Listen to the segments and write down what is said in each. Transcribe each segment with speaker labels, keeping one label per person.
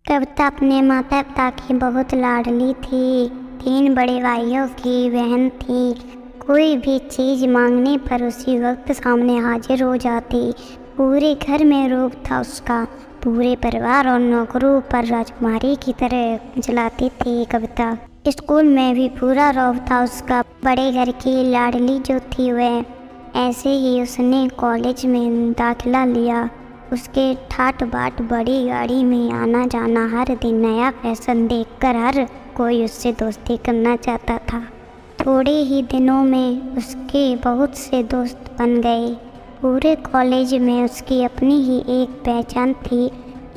Speaker 1: कविता अपने माता पिता की बहुत लाडली थी। 3 बड़े भाइयों की बहन थी। कोई भी चीज़ मांगने पर उसी वक्त सामने हाजिर हो जाती। पूरे घर में रूप था उसका। पूरे परिवार और नौकरों पर राजकुमारी की तरह जलाती थी कविता। स्कूल में भी पूरा रौब था उसका। बड़े घर की लाडली जो थी वह। ऐसे ही उसने कॉलेज में दाखिला लिया। उसके ठाट बाट बड़ी गाड़ी में आना जाना, हर दिन नया फैशन देखकर हर कोई उससे दोस्ती करना चाहता था। थोड़े ही दिनों में उसके बहुत से दोस्त बन गए। पूरे कॉलेज में उसकी अपनी ही एक पहचान थी।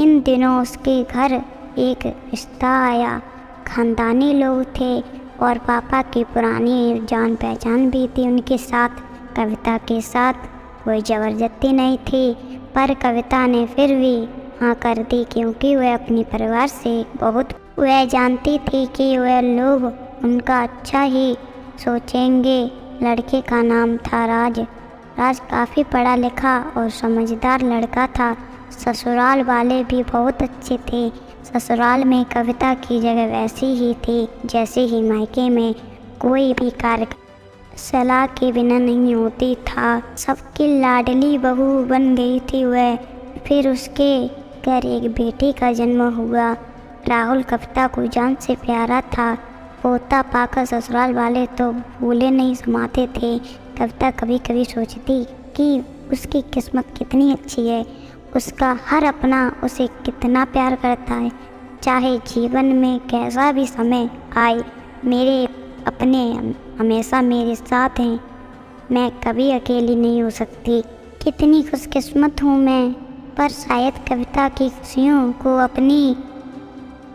Speaker 1: इन दिनों उसके घर एक रिश्ता आया। खानदानी लोग थे और पापा की पुरानी जान पहचान भी थी उनके साथ। कविता के साथ कोई ज़बरदस्ती नहीं थी, पर कविता ने फिर भी हाँ कर दी, क्योंकि वह अपने परिवार से वह जानती थी कि वह लोग उनका अच्छा ही सोचेंगे। लड़के का नाम था राज। राज काफ़ी पढ़ा लिखा और समझदार लड़का था। ससुराल वाले भी बहुत अच्छे थे। ससुराल में कविता की जगह वैसी ही थी जैसे ही मायके में। कोई भी कार्य सलाह के बिना नहीं होती था। सबकी लाडली बहू बन गई थी वह। फिर उसके घर एक बेटी का जन्म हुआ। राहुल कविता को जान से प्यारा था। पोता पाकर ससुराल वाले तो भूले नहीं समाते थे। कविता कभी कभी सोचती कि उसकी किस्मत कितनी अच्छी है। उसका हर अपना उसे कितना प्यार करता है। चाहे जीवन में कैसा भी समय आए, मेरे अपने हमेशा मेरे साथ हैं। मैं कभी अकेली नहीं हो सकती। कितनी खुशकिस्मत हूँ मैं। पर शायद कविता की खुशियों को अपनी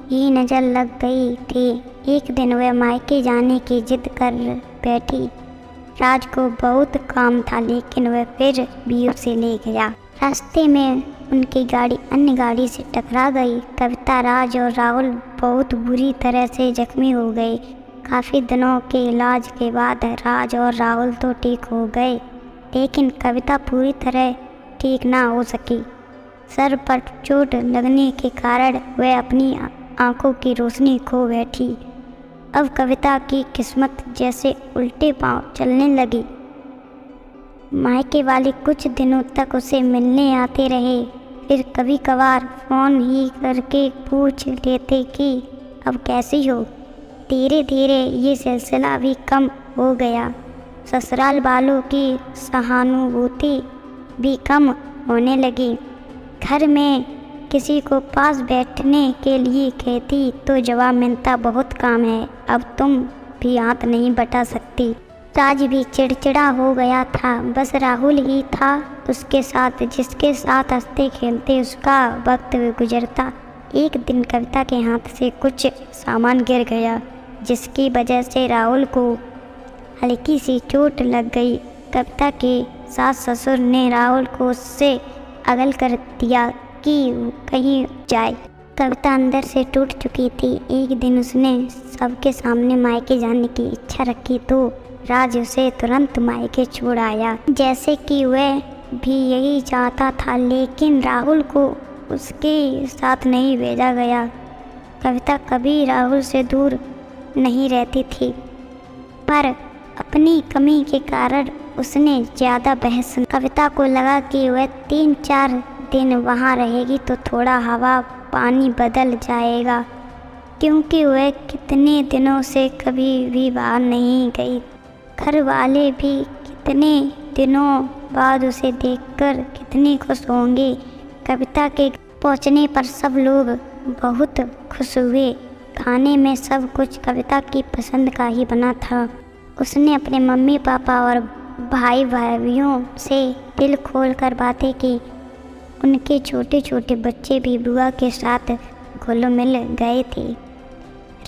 Speaker 1: ही नज़र लग गई थी। एक दिन वह मायके जाने की जिद कर बैठी। राज को बहुत काम था, लेकिन वह फिर भी उसे ले गया। रास्ते में उनकी गाड़ी अन्य गाड़ी से टकरा गई। कविता, राज और राहुल बहुत बुरी तरह से जख्मी हो गए। काफ़ी दिनों के इलाज के बाद राज और राहुल तो ठीक हो गए, लेकिन कविता पूरी तरह ठीक ना हो सकी। सर पर चोट लगने के कारण वह अपनी आंखों की रोशनी खो बैठी। अब कविता की किस्मत जैसे उल्टे पांव चलने लगी। मायके वाले कुछ दिनों तक उसे मिलने आते रहे, फिर कभी कभार फ़ोन ही करके पूछ लेते कि अब कैसी हो। धीरे धीरे ये सिलसिला भी कम हो गया। ससुराल वालों की सहानुभूति भी कम होने लगी। घर में किसी को पास बैठने के लिए कहती तो जवाब मिलता, बहुत काम है, अब तुम भी हाथ नहीं बटा सकती। राज भी चिड़चिड़ा हो गया था। बस राहुल ही था उसके साथ, जिसके साथ हंसते खेलते उसका वक्त गुजरता। एक दिन कविता के हाथ से कुछ सामान गिर गया, जिसकी वजह से राहुल को हल्की सी चोट लग गई। कविता के सास ससुर ने राहुल को उससे अगल कर दिया कि कहीं जाए। कविता अंदर से टूट चुकी थी। एक दिन उसने सबके सामने मायके जाने की इच्छा रखी तो राज उसे तुरंत मायके छोड़ आया, जैसे कि वह भी यही चाहता था, लेकिन राहुल को उसके साथ नहीं भेजा गया। कविता कभी राहुल से दूर नहीं रहती थी, पर अपनी कमी के कारण उसने ज़्यादा बहस। कविता को लगा कि वह 3-4 दिन वहाँ रहेगी तो थोड़ा हवा पानी बदल जाएगा, क्योंकि वह कितने दिनों से कभी भी बाहर नहीं गई। घर वाले भी कितने दिनों बाद उसे देखकर कितने खुश होंगे। कविता के पहुँचने पर सब लोग बहुत खुश हुए। खाने में सब कुछ कविता की पसंद का ही बना था। उसने अपने मम्मी पापा और भाई भाइयों से दिल खोल कर बातें की। उनके छोटे छोटे बच्चे भी बुआ के साथ घुल मिल गए थे।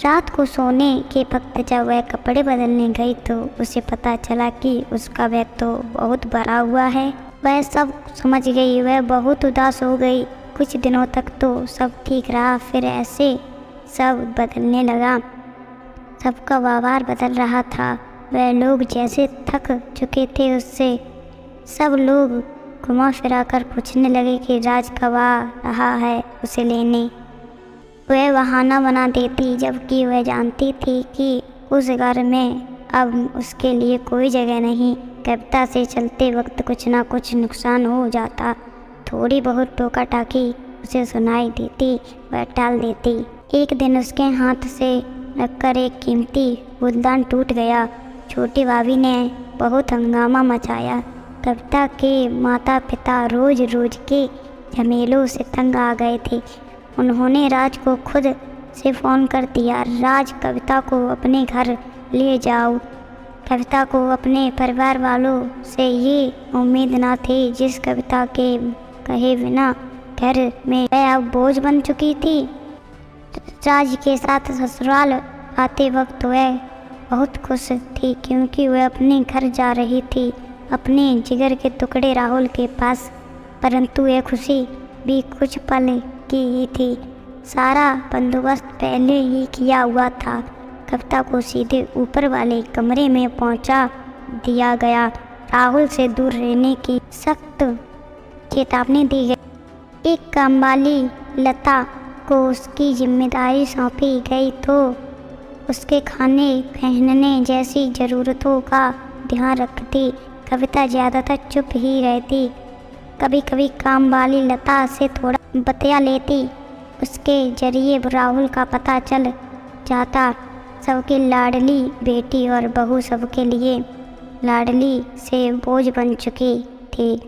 Speaker 1: रात को सोने के वक्त जब वह कपड़े बदलने गई तो उसे पता चला कि उसका बैग तो बहुत भरा हुआ है। वह सब समझ गई। वह बहुत उदास हो गई। कुछ दिनों तक तो सब ठीक रहा, फिर ऐसे सब बदलने लगा। सबका व्यवहार बदल रहा था। वह लोग जैसे थक चुके थे उससे। सब लोग घुमा फिरा कर पूछने लगे कि राज कब आ रहा है उसे लेने। वह बहाना बना देती, जबकि वह जानती थी कि उस घर में अब उसके लिए कोई जगह नहीं। कविता से चलते वक्त कुछ ना कुछ नुकसान हो जाता। थोड़ी बहुत टोका टाकी उसे सुनाई देती, वह टाल देती। एक दिन उसके हाथ से लगकर एक कीमती फूलदान टूट गया। छोटी भाभी ने बहुत हंगामा मचाया। कविता के माता पिता रोज रोज के झमेलों से तंग आ गए थे। उन्होंने राज को खुद से फ़ोन कर दिया, राज, कविता को अपने घर ले जाओ। कविता को अपने परिवार वालों से ये उम्मीद न थी। जिस कविता के कहे बिना घर में वह अब बोझ बन चुकी थी। राज के साथ ससुराल आते वक्त वह बहुत खुश थी, क्योंकि वह अपने घर जा रही थी, अपने जिगर के टुकड़े राहुल के पास। परंतु यह खुशी भी कुछ पल की ही थी। सारा बंदोबस्त पहले ही किया हुआ था। कविता को सीधे ऊपर वाले कमरे में पहुंचा दिया गया। राहुल से दूर रहने की सख्त चेतावनी दी गई। एक कामवाली लता को उसकी जिम्मेदारी सौंपी गई तो उसके खाने पहनने जैसी ज़रूरतों का ध्यान रखती। कविता ज़्यादातर चुप ही रहती। कभी कभी कामवाली लता से थोड़ा बतिया लेती। उसके जरिए राहुल का पता चल जाता। सबकी लाडली बेटी और बहू सबके लिए लाडली से बोझ बन चुकी थी।